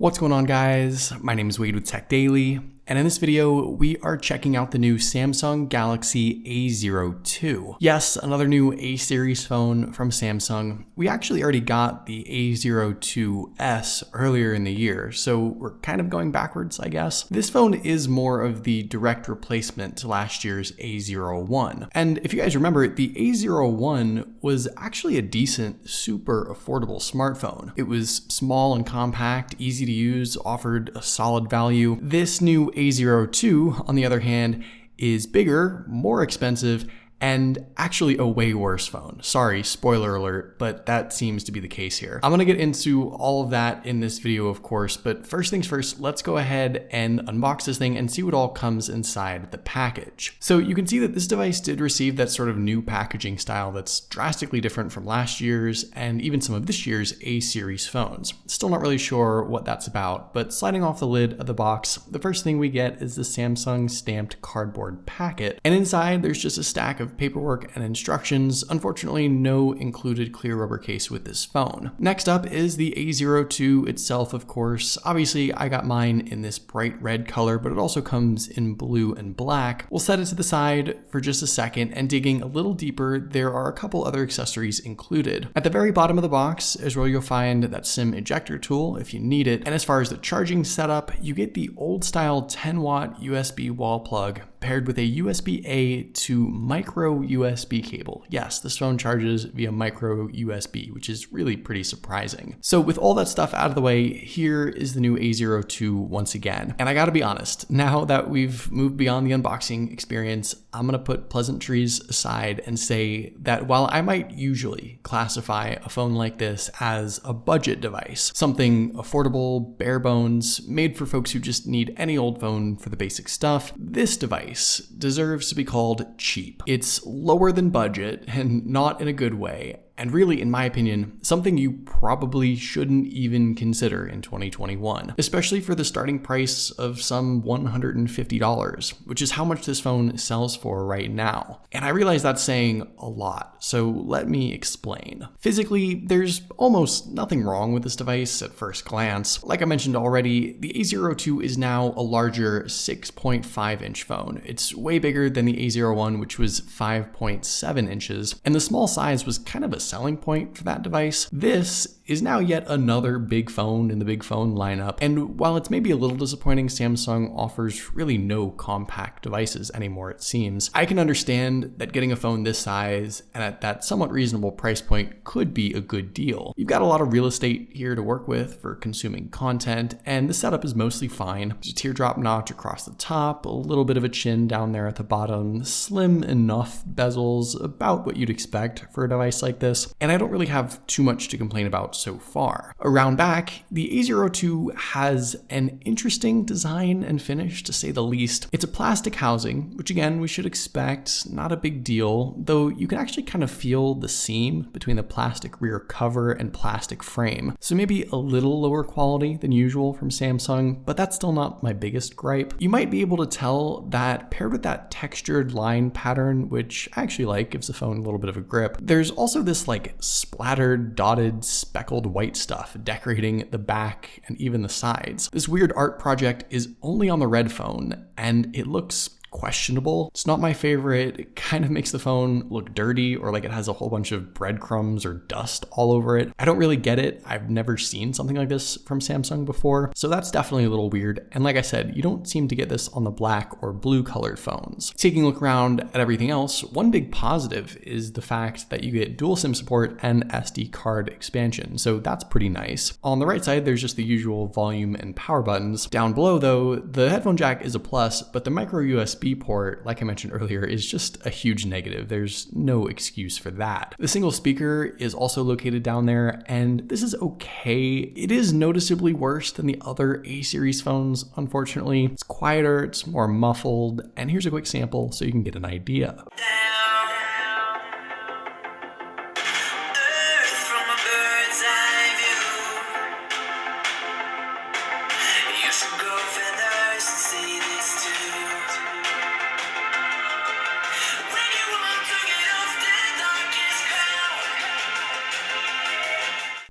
What's going on, guys? My name is Wade with TechDaily, and in this video, we are checking out the new Samsung Galaxy A02. Yes, another new A series phone from Samsung. We actually already got the A02s earlier in the year, so we're kind of going backwards, I guess. This phone is more of the direct replacement to last year's A01. And if you guys remember, the A01 was actually a decent, super affordable smartphone. It was small and compact, easy to use, offered a solid value. This new A02, on the other hand, is bigger, more expensive, and actually a way worse phone. Sorry, spoiler alert, but that seems to be the case here. I'm gonna get into all of that in this video, of course, but first things first, let's go ahead and unbox this thing and see what all comes inside the package. So you can see that this device did receive that sort of new packaging style that's drastically different from last year's and even some of this year's A series phones. Still not really sure what that's about, but sliding off the lid of the box, the first thing we get is the Samsung stamped cardboard packet. And inside, there's just a stack of paperwork and instructions. Unfortunately, no included clear rubber case with this phone. Next up is the A02 itself, of course. Obviously, I got mine in this bright red color, but it also comes in blue and black. We'll set it to the side for just a second, and digging a little deeper, there are a couple other accessories included. At the very bottom of the box is where you'll find that SIM ejector tool if you need it. And as far as the charging setup, you get the old style 10-watt USB wall plug paired with a USB-A to micro USB cable. Yes, this phone charges via micro USB, which is really pretty surprising. So with all that stuff out of the way, here is the new A02 once again. And I gotta be honest, now that we've moved beyond the unboxing experience, I'm gonna put pleasantries aside and say that while I might usually classify a phone like this as a budget device, something affordable, bare bones, made for folks who just need any old phone for the basic stuff, this device deserves to be called cheap. It's lower than budget, and not in a good way. And really, in my opinion, something you probably shouldn't even consider in 2021, especially for the starting price of some $150, which is how much this phone sells for right now. And I realize that's saying a lot, so let me explain. Physically, there's almost nothing wrong with this device at first glance. Like I mentioned already, the A02 is now a larger 6.5-inch phone. It's way bigger than the A01, which was 5.7 inches, and the small size was kind of a selling point for that device. This is now yet another big phone in the big phone lineup, and while it's maybe a little disappointing Samsung offers really no compact devices anymore, it seems, I can understand that getting a phone this size and at that somewhat reasonable price point could be a good deal. You've got a lot of real estate here to work with for consuming content, and the setup is mostly fine. There's a teardrop notch across the top, a little bit of a chin down there at the bottom, slim enough bezels, about what you'd expect for a device like this, and I don't really have too much to complain about so far. Around back, the A02 has an interesting design and finish, to say the least. It's a plastic housing, which again, we should expect, not a big deal, though you can actually kind of feel the seam between the plastic rear cover and plastic frame. So maybe a little lower quality than usual from Samsung, but that's still not my biggest gripe. You might be able to tell that paired with that textured line pattern, which I actually like, gives the phone a little bit of a grip, there's also this like splattered, dotted, speckled white stuff decorating the back and even the sides. This weird art project is only on the red phone, and it looks questionable. It's not my favorite. It kind of makes the phone look dirty, or like it has a whole bunch of breadcrumbs or dust all over it. I don't really get it. I've never seen something like this from Samsung before, so that's definitely a little weird. And like I said, you don't seem to get this on the black or blue colored phones. Taking a look around at everything else, one big positive is the fact that you get dual SIM support and SD card expansion, so that's pretty nice. On the right side, there's just the usual volume and power buttons. Down below though, the headphone jack is a plus, but the micro USB port, like I mentioned earlier, is just a huge negative. There's no excuse for that. The single speaker is also located down there, and this is okay. It is noticeably worse than the other A series phones, unfortunately. It's quieter, it's more muffled, and here's a quick sample so you can get an idea.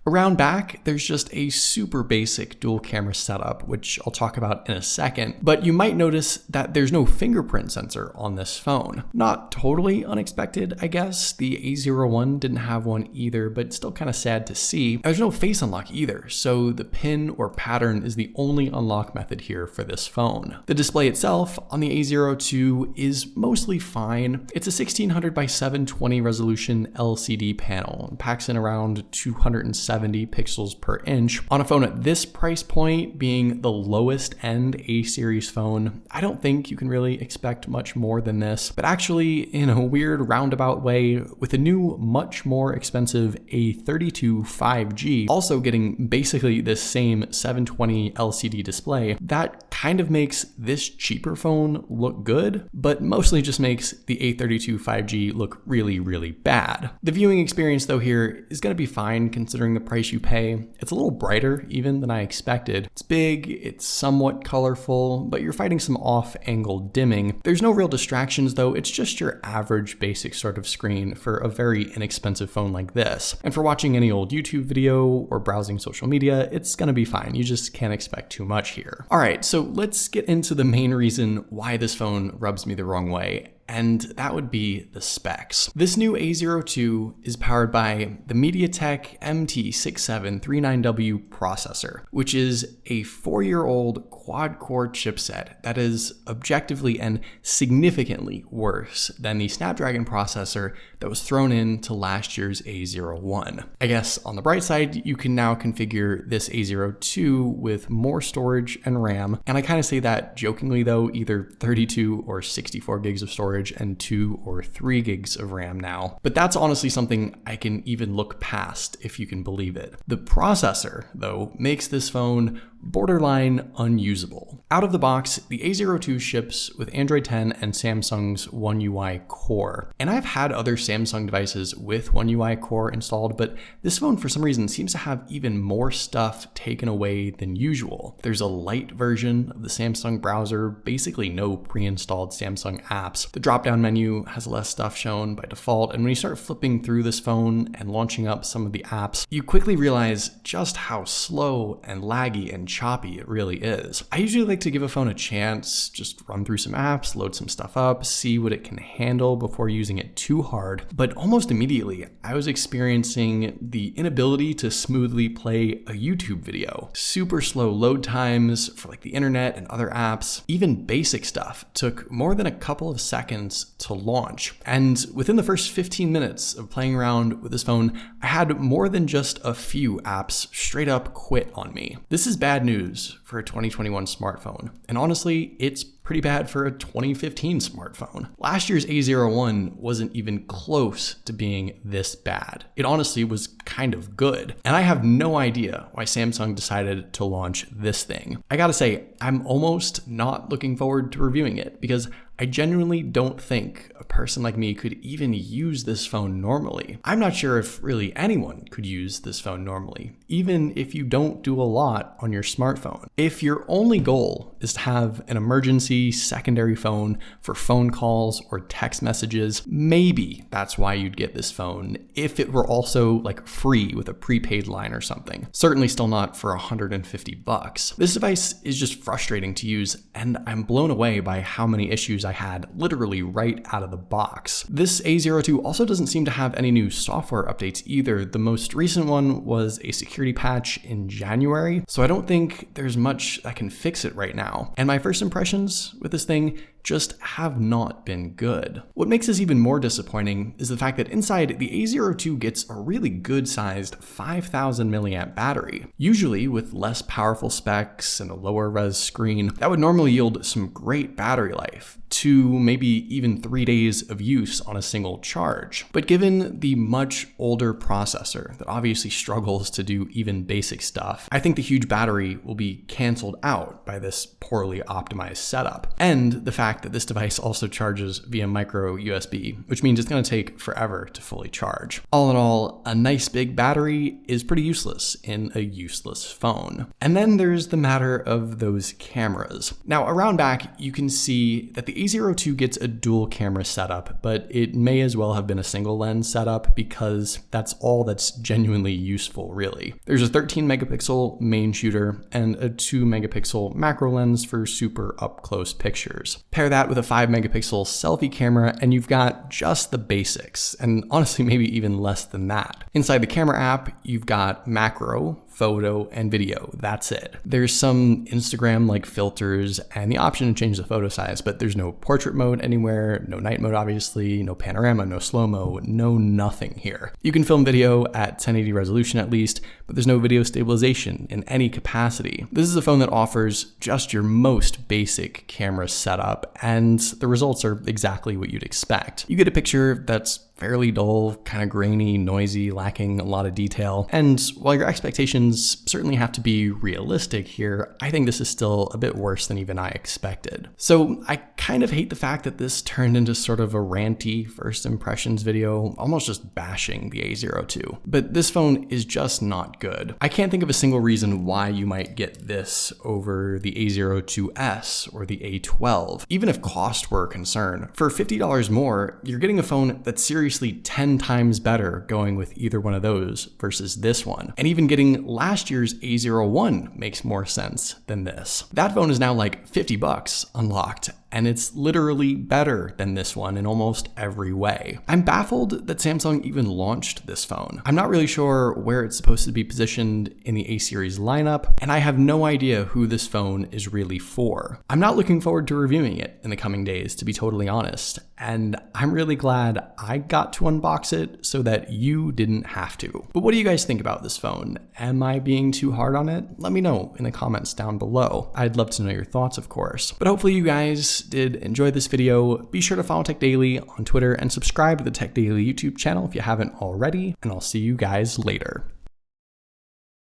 Around back, there's just a super basic dual camera setup, which I'll talk about in a second, but you might notice that there's no fingerprint sensor on this phone. Not totally unexpected, I guess. The A01 didn't have one either, but still kind of sad to see. There's no face unlock either, so the pin or pattern is the only unlock method here for this phone. The display itself on the A02 is mostly fine. It's a 1600 by 720 resolution LCD panel and packs in around 270 pixels per inch. On a phone at this price point, being the lowest end A series phone, I don't think you can really expect much more than this, but actually in a weird roundabout way, with a new, much more expensive A32 5G also getting basically this same 720 LCD display, that kind of makes this cheaper phone look good, but mostly just makes the A32 5G look really, really bad. The viewing experience though here is going to be fine considering the price you pay. It's a little brighter even than I expected. It's big, it's somewhat colorful, but you're fighting some off-angle dimming. There's no real distractions though, it's just your average basic sort of screen for a very inexpensive phone like this. And for watching any old YouTube video or browsing social media, it's gonna be fine. You just can't expect too much here. All right, so let's get into the main reason why this phone rubs me the wrong way, and that would be the specs. This new A02 is powered by the MediaTek MT6739W processor, which is a 4-year-old quad-core chipset that is objectively and significantly worse than the Snapdragon processor that was thrown into last year's A01. I guess on the bright side, you can now configure this A02 with more storage and RAM, and I kind of say that jokingly though, either 32 or 64 gigs of storage and 2 or 3 gigs of RAM now. But that's honestly something I can even look past, if you can believe it. The processor, though, makes this phone borderline unusable. Out of the box, the A02 ships with Android 10 and Samsung's One UI Core. And I've had other Samsung devices with One UI Core installed, but this phone for some reason seems to have even more stuff taken away than usual. There's a light version of the Samsung browser, basically no pre-installed Samsung apps. The drop-down menu has less stuff shown by default, and when you start flipping through this phone and launching up some of the apps, you quickly realize just how slow and laggy and choppy it really is. I usually like to give a phone a chance, just run through some apps, load some stuff up, see what it can handle before using it too hard. But almost immediately, I was experiencing the inability to smoothly play a YouTube video. Super slow load times for like the internet and other apps. Even basic stuff took more than a couple of seconds to launch. And within the first 15 minutes of playing around with this phone, I had more than just a few apps straight up quit on me. This is bad news for a 2021 smartphone. And honestly, it's pretty bad for a 2015 smartphone. Last year's A01 wasn't even close to being this bad. It honestly was kind of good. And I have no idea why Samsung decided to launch this thing. I gotta say, I'm almost not looking forward to reviewing it because I genuinely don't think a person like me could even use this phone normally. I'm not sure if really anyone could use this phone normally, even if you don't do a lot on your smartphone. If your only goal is to have an emergency secondary phone for phone calls or text messages, maybe that's why you'd get this phone if it were also like free with a prepaid line or something. Certainly still not for $150. This device is just frustrating to use, and I'm blown away by how many issues I had literally right out of the box. This A02 also doesn't seem to have any new software updates either. The most recent one was a security patch in January, so I don't think there's much that can fix it right now. And my first impressions with this thing just have not been good. What makes this even more disappointing is the fact that inside, the A02 gets a really good sized 5000 milliamp battery. Usually with less powerful specs and a lower res screen, that would normally yield some great battery life, 2, maybe even 3 days of use on a single charge. But given the much older processor that obviously struggles to do even basic stuff, I think the huge battery will be canceled out by this poorly optimized setup. And the fact fact that this device also charges via micro USB, which means it's going to take forever to fully charge. All in all, a nice big battery is pretty useless in a useless phone. And then there's the matter of those cameras. Now, around back, you can see that the A02 gets a dual camera setup, but it may as well have been a single lens setup because that's all that's genuinely useful, really. There's a 13 megapixel main shooter and a 2 megapixel macro lens for super up close pictures. Pair that with a 5 megapixel selfie camera and you've got just the basics, and honestly maybe even less than that. Inside the camera app, you've got macro, photo, and video. That's it. There's some Instagram-like filters and the option to change the photo size, but there's no portrait mode anywhere, no night mode obviously, no panorama, no slow-mo, no nothing here. You can film video at 1080 resolution at least, but there's no video stabilization in any capacity. This is a phone that offers just your most basic camera setup, and the results are exactly what you'd expect. You get a picture that's fairly dull, kind of grainy, noisy, lacking a lot of detail. And while your expectations certainly have to be realistic here, I think this is still a bit worse than even I expected. So I kind of hate the fact that this turned into sort of a ranty first impressions video, almost just bashing the A02. But this phone is just not good. I can't think of a single reason why you might get this over the A02s or the A12, even if cost were a concern. For $50 more, you're getting a phone that's seriously 10 times better going with either one of those versus this one. And even getting last year's A01 makes more sense than this. That phone is now like 50 bucks unlocked, and it's literally better than this one in almost every way. I'm baffled that Samsung even launched this phone. I'm not really sure where it's supposed to be positioned in the A series lineup, and I have no idea who this phone is really for. I'm not looking forward to reviewing it in the coming days, to be totally honest, and I'm really glad I got to unbox it so that you didn't have to. But what do you guys think about this phone? Am I being too hard on it? Let me know in the comments down below. I'd love to know your thoughts, of course. But hopefully you guys did enjoy this video. Be sure to follow TechDaily on Twitter and subscribe to the TechDaily YouTube channel if you haven't already, and I'll see you guys later.